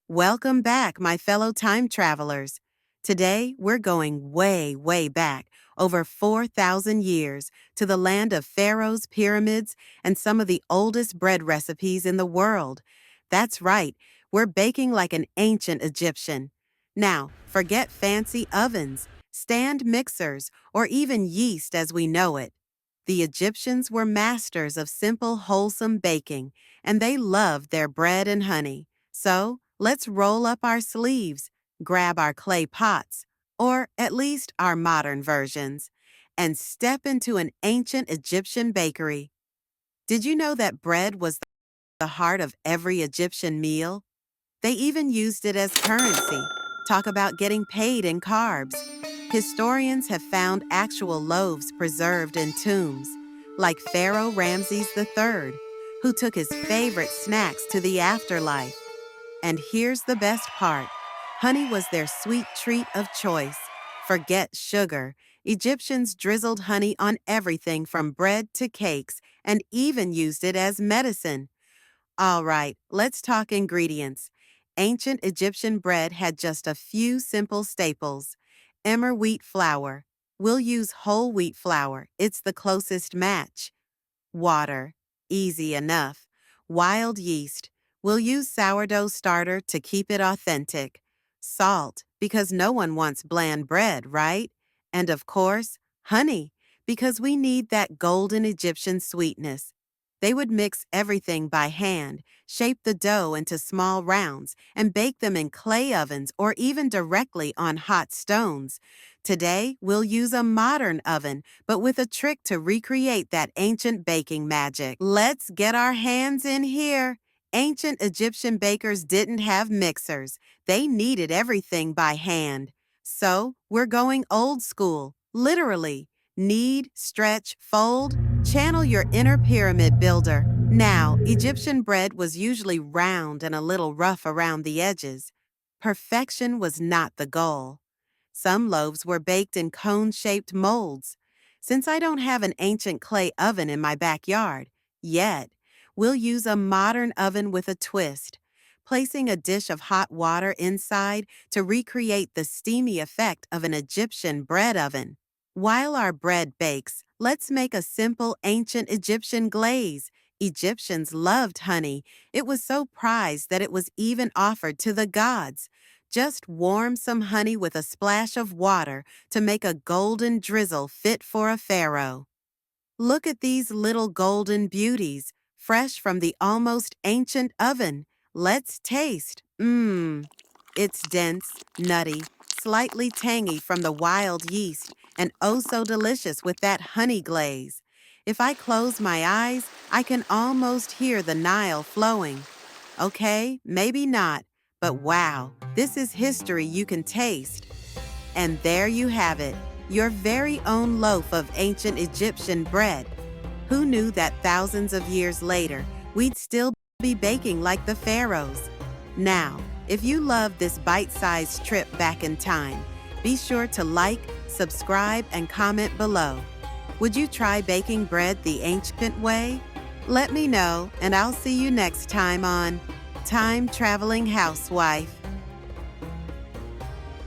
Welcome back, my fellow time travelers. Today, we're going way, way back, over 4,000 years, to the land of pharaohs, pyramids, and some of the oldest bread recipes in the world. That's right, we're baking like an ancient Egyptian. Now, forget fancy ovens, stand mixers, or even yeast as we know it. The Egyptians were masters of simple, wholesome baking, and they loved their bread and honey. So, let's roll up our sleeves, grab our clay pots, or at least our modern versions, and step into an ancient Egyptian bakery. Did you know that bread was the heart of every Egyptian meal? They even used it as currency. Talk about getting paid in carbs. Historians have found actual loaves preserved in tombs, like Pharaoh Ramses III, who took his favorite snacks to the afterlife. And here's the best part. Honey was their sweet treat of choice. Forget sugar. Egyptians drizzled honey on everything from bread to cakes and even used it as medicine. All right, let's talk ingredients. Ancient Egyptian bread had just a few simple staples. Emmer wheat flour. We'll use whole wheat flour. It's the closest match. Water. Easy enough. Wild yeast. We'll use sourdough starter to keep it authentic. Salt, because no one wants bland bread, right? And of course, honey, because we need that golden Egyptian sweetness. They would mix everything by hand, shape the dough into small rounds, and bake them in clay ovens or even directly on hot stones. Today, we'll use a modern oven, but with a trick to recreate that ancient baking magic. Let's get our hands in here. Ancient Egyptian bakers didn't have mixers. They kneaded everything by hand. So, we're going old school, literally. Knead, stretch, fold, channel your inner pyramid builder. Now, Egyptian bread was usually round and a little rough around the edges. Perfection was not the goal. Some loaves were baked in cone-shaped molds. Since I don't have an ancient clay oven in my backyard, yet, we'll use a modern oven with a twist, placing a dish of hot water inside to recreate the steamy effect of an Egyptian bread oven. While our bread bakes, let's make a simple ancient Egyptian glaze. Egyptians loved honey. It was so prized that it was even offered to the gods. Just warm some honey with a splash of water to make a golden drizzle fit for a pharaoh. Look at these little golden beauties, fresh from the almost ancient oven. Let's taste. It's dense, nutty, slightly tangy from the wild yeast, and oh so delicious with that honey glaze. If I close my eyes, I can almost hear the Nile flowing. Okay, maybe not, but wow, this is history you can taste. And there you have it, your very own loaf of ancient Egyptian bread. Who knew that thousands of years later, we'd still be baking like the pharaohs? Now, if you love this bite-sized trip back in time, be sure to like, subscribe, and comment below. Would you try baking bread the ancient way? Let me know, and I'll see you next time on Time Traveling Housewife.